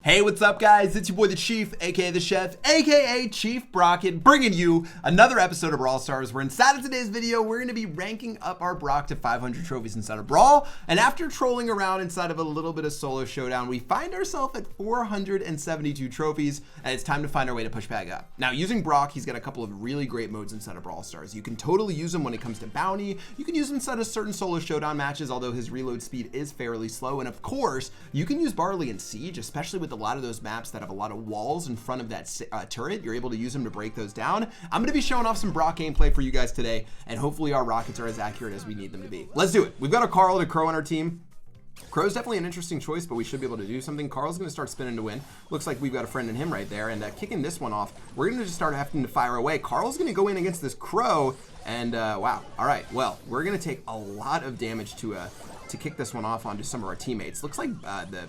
Hey, what's up, guys? It's your boy, the Chief, aka the Chef, aka Chief Brock, bringing you another episode of Brawl Stars, where inside of today's video, we're going to be ranking up our Brock to 500 trophies inside of Brawl. And after trolling around inside of a little bit of solo showdown, we find ourselves at 472 trophies, and it's time to find our way to push back up. Now, using Brock, he's got a couple of really great modes inside of Brawl Stars. You can totally use him when it comes to bounty. You can use him inside of certain solo showdown matches, although his reload speed is fairly slow. And of course, you can use Barley in Siege, especially with a lot of those maps that have a lot of walls in front of that turret. You're able to use them to break those down. I'm going to be showing off some Brock gameplay for you guys today, and hopefully our rockets are as accurate as we need them to be. Let's do it. We've got a Carl and a Crow on our team. Crow's definitely an interesting choice, but we should be able to do something. Carl's going to start spinning to win. Looks like we've got a friend in him right there, and kicking this one off, we're going to just start having to fire away. Carl's going to go in against this Crow, and wow. All right, well, we're going to take a lot of damage to kick this one off onto some of our teammates. Looks like the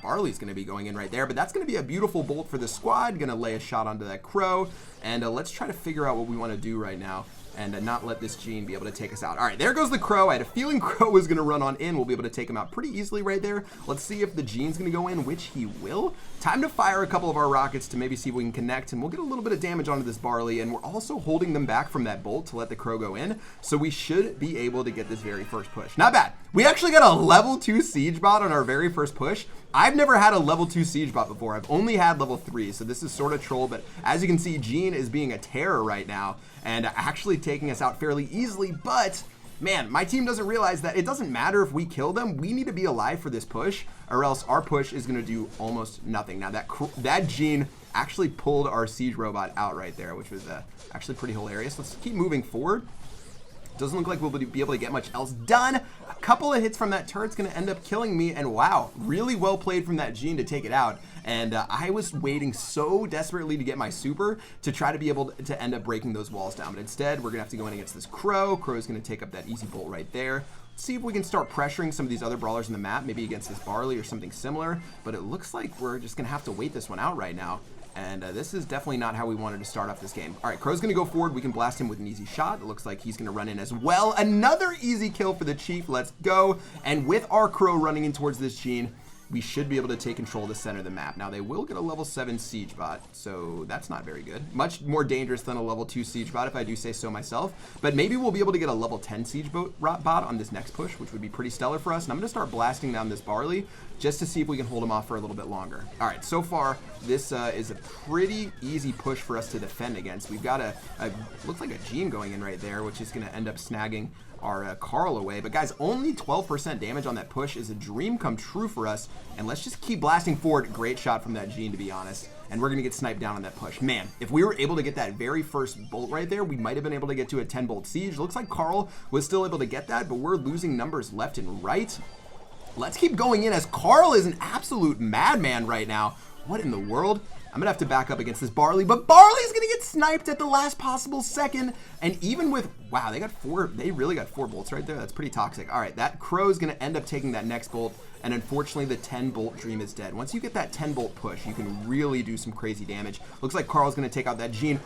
Barley's going to be going in right there, but that's going to be a beautiful bolt for the squad. Going to lay a shot onto that Crow, and let's try to figure out what we want to do right now and not let this Gene be able to take us out. All right, there goes the Crow. I had a feeling Crow was going to run on in. We'll be able to take him out pretty easily right there. Let's see if the Gene's going to go in, which he will. Time to fire a couple of our rockets to maybe see if we can connect, and we'll get a little bit of damage onto this Barley, and we're also holding them back from that bolt to let the Crow go in, so we should be able to get this very first push. Not bad. We actually got a level 2 siege bot on our very first push. I've never had a level 2 siege bot before. I've only had level 3, so this is sort of troll, but as you can see, Gene is being a terror right now and actually taking us out fairly easily. But man, my team doesn't realize that it doesn't matter if we kill them. We need to be alive for this push, or else our push is going to do almost nothing. Now that Gene actually pulled our siege robot out right there, which was actually pretty hilarious. Let's keep moving forward. Doesn't look like we'll be able to get much else done. A couple of hits from that turret's going to end up killing me, and wow, really well played from that Gene to take it out. And I was waiting so desperately to get my super to try to be able to end up breaking those walls down, but instead we're going to have to go in against this Crow. Crow's going to take up that easy bolt right there. Let's see if we can start pressuring some of these other brawlers in the map, maybe against this Barley or something similar, but it looks like we're just going to have to wait this one out right now. And this is definitely not how we wanted to start off this game. All right, Crow's going to go forward. We can blast him with an easy shot. It looks like he's going to run in as well. Another easy kill for the Chief. Let's go. And with our Crow running in towards this Gene, we should be able to take control of the center of the map. Now, they will get a level 7 siege bot, so that's not very good. Much more dangerous than a level 2 siege bot, if I do say so myself. But maybe we'll be able to get a level 10 siege bot on this next push, which would be pretty stellar for us. And I'm going to start blasting down this Barley just to see if we can hold him off for a little bit longer. All right, so far, this is a pretty easy push for us to defend against. We've got looks like a Gene going in right there, which is going to end up snagging our Carl away. But guys, only 12% damage on that push is a dream come true for us, and let's just keep blasting forward. Great shot from that Gene, to be honest, and we're gonna get sniped down on that push. Man, if we were able to get that very first bolt right there, we might have been able to get to a 10 bolt siege. Looks like Carl was still able to get that, but we're losing numbers left and right. Let's keep going in, as Carl is an absolute madman right now. What in the world? I'm gonna have to back up against this Barley, but Barley's gonna get sniped at the last possible second. And even with, wow, they really got 4 bolts right there. That's pretty toxic. All right, that Crow's gonna end up taking that next bolt, and unfortunately the 10 bolt dream is dead. Once you get that 10 bolt push, you can really do some crazy damage. Looks like Carl's gonna take out that Gene.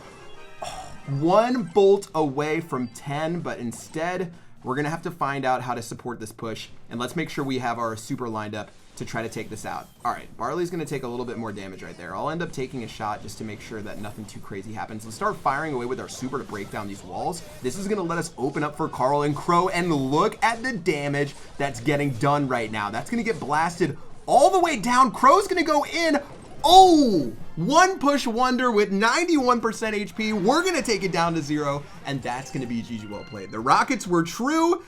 1 bolt away from 10, but instead we're gonna have to find out how to support this push, and let's make sure we have our super lined up to try to take this out. All right, Barley's gonna take a little bit more damage right there. I'll end up taking a shot just to make sure that nothing too crazy happens. Let's start firing away with our super to break down these walls. This is gonna let us open up for Carl and Crow, and look at the damage that's getting done right now. That's gonna get blasted all the way down. Crow's gonna go in. Oh, 1 push wonder with 91% HP. We're gonna take it down to 0, and that's gonna be GG well played. The rockets were true.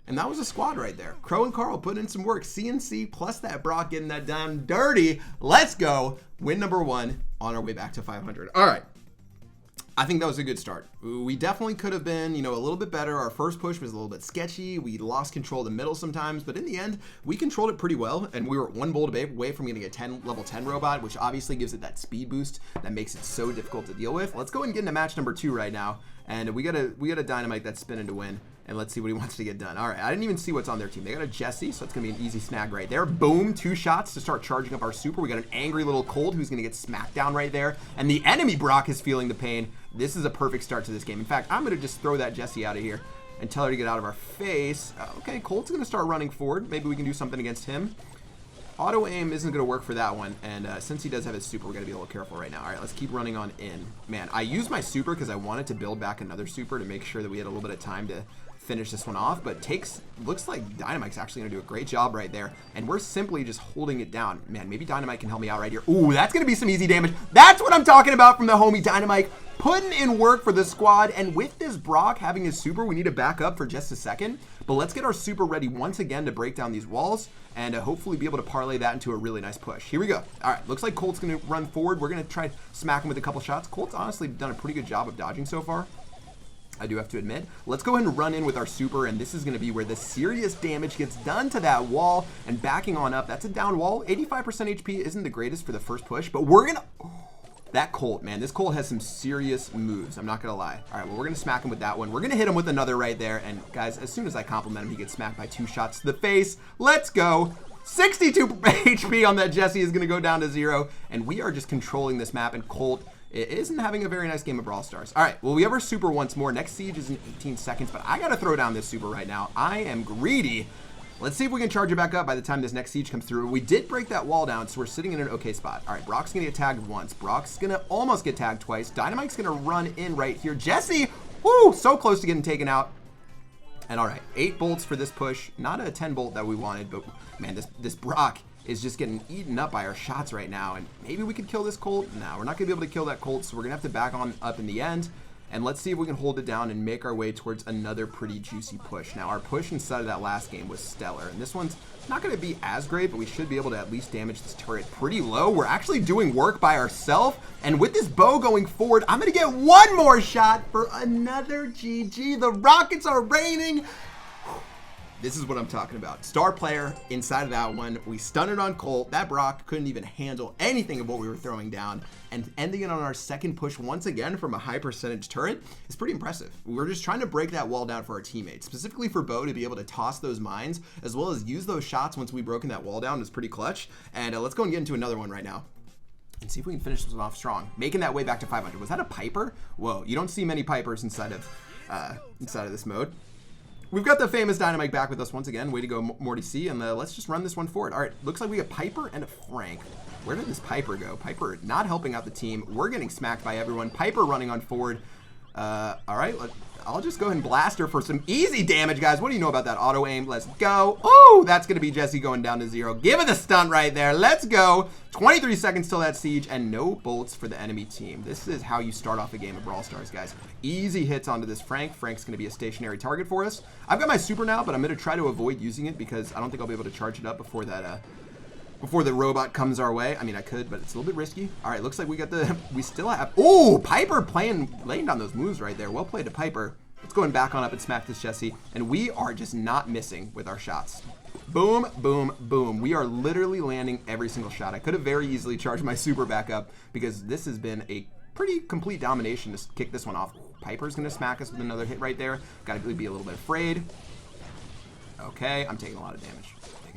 And that was a squad right there. Crow and Carl putting in some work. CNC plus that Brock getting that down dirty. Let's go. Win number 1 on our way back to 500. All right. I think that was a good start. We definitely could have been, a little bit better. Our first push was a little bit sketchy. We lost control of the middle sometimes, but in the end, we controlled it pretty well, and we were 1 bolt away from getting a level 10 robot, which obviously gives it that speed boost that makes it so difficult to deal with. Let's go and get into match number 2 right now, and we got a dynamite that's spinning to win. And let's see what he wants to get done. All right, I didn't even see what's on their team. They got a Jesse, so it's gonna be an easy snag right there. Boom, 2 shots to start charging up our super. We got an angry little Cold who's gonna get smacked down right there. And the enemy Brock is feeling the pain. This is a perfect start to this game. In fact, I'm gonna just throw that Jesse out of here and tell her to get out of our face. Okay, Cold's gonna start running forward. Maybe we can do something against him. auto aim isn't going to work for that one, and since he does have his super, we're going to be a little careful right now. All right, let's keep running on in. Man, I used my super because I wanted to build back another super to make sure that we had a little bit of time to finish this one off, but looks like Dynamite's actually going to do a great job right there, and we're simply just holding it down. Man, maybe Dynamite can help me out right here. Ooh, that's going to be some easy damage. That's what I'm talking about from the homie Dynamite. Putting in work for the squad, and with this Brock having his super, we need to back up for just a second, but let's get our super ready once again to break down these walls and hopefully be able to parlay that into a really nice push. Here we go. All right, looks like Colt's going to run forward. We're going to try to smack him with a couple shots. Colt's honestly done a pretty good job of dodging so far, I do have to admit. Let's go ahead and run in with our super, and this is going to be where the serious damage gets done to that wall, and backing on up. That's a down wall. 85% HP isn't the greatest for the first push, but we're going to... That Colt, man, this Colt has some serious moves. I'm not going to lie. All right, well, we're going to smack him with that one. We're going to hit him with another right there. And guys, as soon as I compliment him, he gets smacked by 2 shots to the face. Let's go. 62 HP on that Jesse is going to go down to 0. And we are just controlling this map. And Colt isn't having a very nice game of Brawl Stars. All right, well, we have our super once more. Next siege is in 18 seconds, but I got to throw down this super right now. I am greedy. Let's see if we can charge it back up by the time this next siege comes through. We did break that wall down, so we're sitting in an okay spot. All right, Brock's going to get tagged once. Brock's going to almost get tagged twice. Dynamite's going to run in right here. Jesse, whoo, so close to getting taken out. And all right, 8 bolts for this push. Not a 10 bolt that we wanted, but man, this Brock is just getting eaten up by our shots right now. And maybe we could kill this Colt. No, we're not going to be able to kill that Colt, so we're going to have to back on up in the end. And let's see if we can hold it down and make our way towards another pretty juicy push. Now, our push inside of that last game was stellar. And this one's not going to be as great, but we should be able to at least damage this turret pretty low. We're actually doing work by ourselves. And with this bow going forward, I'm going to get one more shot for another GG. The rockets are raining. This is what I'm talking about. Star player inside of that one. We stunned it on Colt. That Brock couldn't even handle anything of what we were throwing down. And ending it on our second push once again from a high percentage turret is pretty impressive. We're just trying to break that wall down for our teammates, specifically for Bo to be able to toss those mines as well as use those shots once we've broken that wall down is pretty clutch. And let's go and get into another one right now and see if we can finish this one off strong. Making that way back to 500. Was that a Piper? Whoa, you don't see many Pipers inside of this mode. We've got the famous Dynamite back with us once again. Way to go, Morty C. And let's just run this one forward. All right, looks like we got Piper and a Frank. Where did this Piper go? Piper not helping out the team. We're getting smacked by everyone. Piper running on forward. All right, I'll just go ahead and blast her for some easy damage, guys. What do you know about that auto aim? Let's go. Oh, that's going to be Jesse going down to 0. Give it a stunt right there. Let's go. 23 seconds till that siege and no bolts for the enemy team. This is how you start off a game of Brawl Stars, guys. Easy hits onto this Frank. Frank's going to be a stationary target for us. I've got my super now, but I'm going to try to avoid using it because I don't think I'll be able to charge it up before that before the robot comes our way. I mean, I could, but it's a little bit risky. All right, looks like we still have, oh, Piper laying down those moves right there. Well played to Piper. Let's go and back on up and smack this Jesse. And we are just not missing with our shots. Boom, boom, boom. We are literally landing every single shot. I could have very easily charged my super back up because this has been a pretty complete domination to kick this one off. Piper's going to smack us with another hit right there. Got to be a little bit afraid. Okay, I'm taking a lot of damage.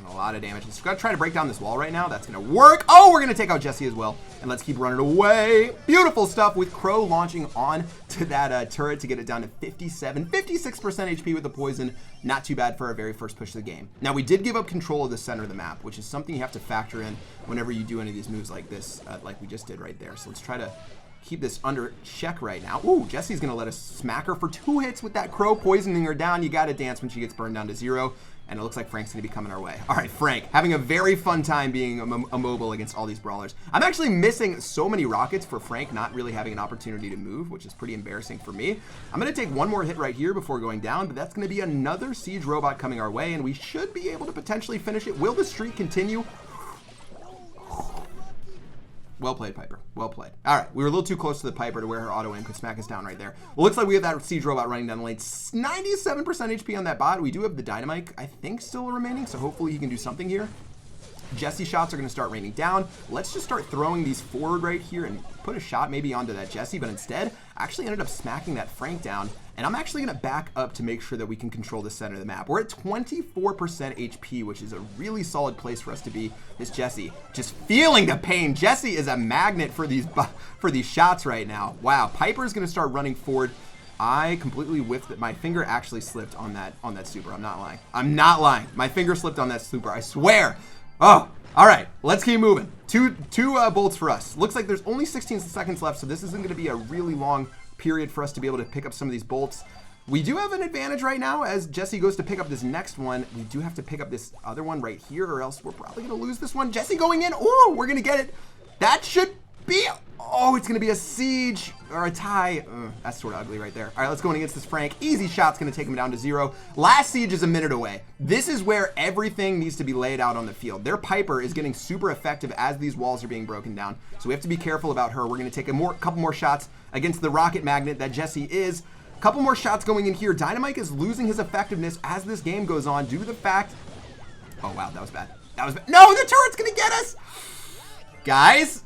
A lot of damage. Just gotta try to break down this wall right now. That's gonna work. Oh, we're gonna take out Jesse as well. And let's keep running away. Beautiful stuff with Crow launching on to that turret to get it down to 56% HP with the poison. Not too bad for our very first push of the game. Now, we did give up control of the center of the map, which is something you have to factor in whenever you do any of these moves like this, like we just did right there. So let's try to keep this under check right now. Ooh, Jesse's gonna let us smack her for 2 hits with that Crow poisoning her down. You gotta dance when she gets burned down to 0. And it looks like Frank's going to be coming our way. All right, Frank, having a very fun time being immobile against all these brawlers. I'm actually missing so many rockets for Frank not really having an opportunity to move, which is pretty embarrassing for me. I'm going to take one more hit right here before going down, but that's going to be another siege robot coming our way, and we should be able to potentially finish it. Will the streak continue? Well played, Piper. Well played. All right, we were a little too close to the Piper to where her auto aim could smack us down right there. Well, looks like we have that siege robot running down the lane. 97% HP on that bot. We do have the Dynamite, I think, still remaining, so hopefully he can do something here. Jesse shots are going to start raining down. Let's just start throwing these forward right here and put a shot maybe onto that Jesse, but instead, I actually ended up smacking that Frank down, and I'm actually going to back up to make sure that we can control the center of the map. We're at 24% HP, which is a really solid place for us to be. This Jesse just feeling the pain. Jesse is a magnet for these shots right now. Wow, Piper's going to start running forward. I completely whiffed it. My finger actually slipped on that super. I'm not lying. I'm not lying. My finger slipped on that super. I swear. Oh, All right, let's keep moving. Two bolts for us. Looks like there's only 16 seconds left, so this isn't going to be a really long period for us to be able to pick up some of these bolts. We do have an advantage right now as Jesse goes to pick up this next one. We do have to pick up this other one right here, or else we're probably going to lose this one. Jesse going in. Oh, we're going to get it. That should be... Oh, it's going to be a siege or a tie. That's sort of ugly right there. All right, let's go in against this Frank. Easy shot's going to take him down to 0. Last siege is a minute away. This is where everything needs to be laid out on the field. Their Piper is getting super effective as these walls are being broken down. So we have to be careful about her. We're going to take a couple more shots against the rocket magnet that Jesse is. A couple more shots going in here. Dynamite is losing his effectiveness as this game goes on due to the fact... Oh, wow, that was bad. That was bad. No, the turret's going to get us. Guys...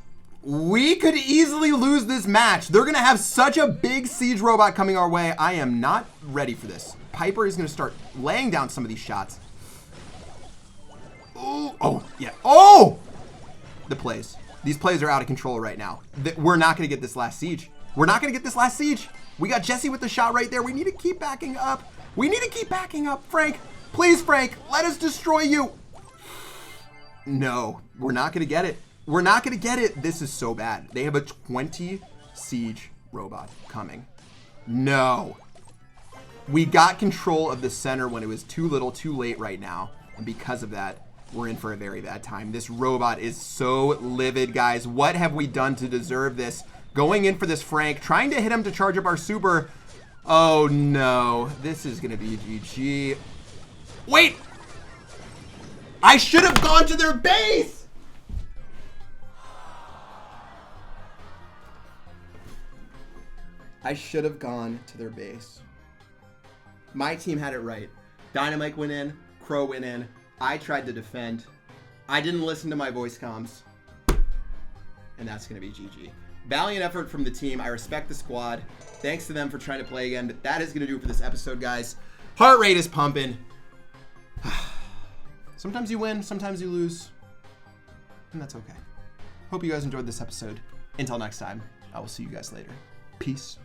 We could easily lose this match. They're going to have such a big siege robot coming our way. I am not ready for this. Piper is going to start laying down some of these shots. Ooh, oh, yeah. Oh! The plays. These plays are out of control right now. We're not going to get this last siege. We're not going to get this last siege. We got Jesse with the shot right there. We need to keep backing up. We need to keep backing up. Frank, please, Frank, let us destroy you. No, we're not going to get it. We're not going to get it. This is so bad. They have a 20 siege robot coming. No. We got control of the center when it was too little, too late right now. And because of that, we're in for a very bad time. This robot is so livid, guys. What have we done to deserve this? Going in for this Frank, trying to hit him to charge up our super. Oh, no. This is going to be GG. Wait. I should have gone to their base. I should have gone to their base. My team had it right. Dynamite went in. Crow went in. I tried to defend. I didn't listen to my voice comms. And that's going to be GG. Valiant effort from the team. I respect the squad. Thanks to them for trying to play again. But that is going to do it for this episode, guys. Heart rate is pumping. Sometimes you win. Sometimes you lose. And that's okay. Hope you guys enjoyed this episode. Until next time, I will see you guys later. Peace.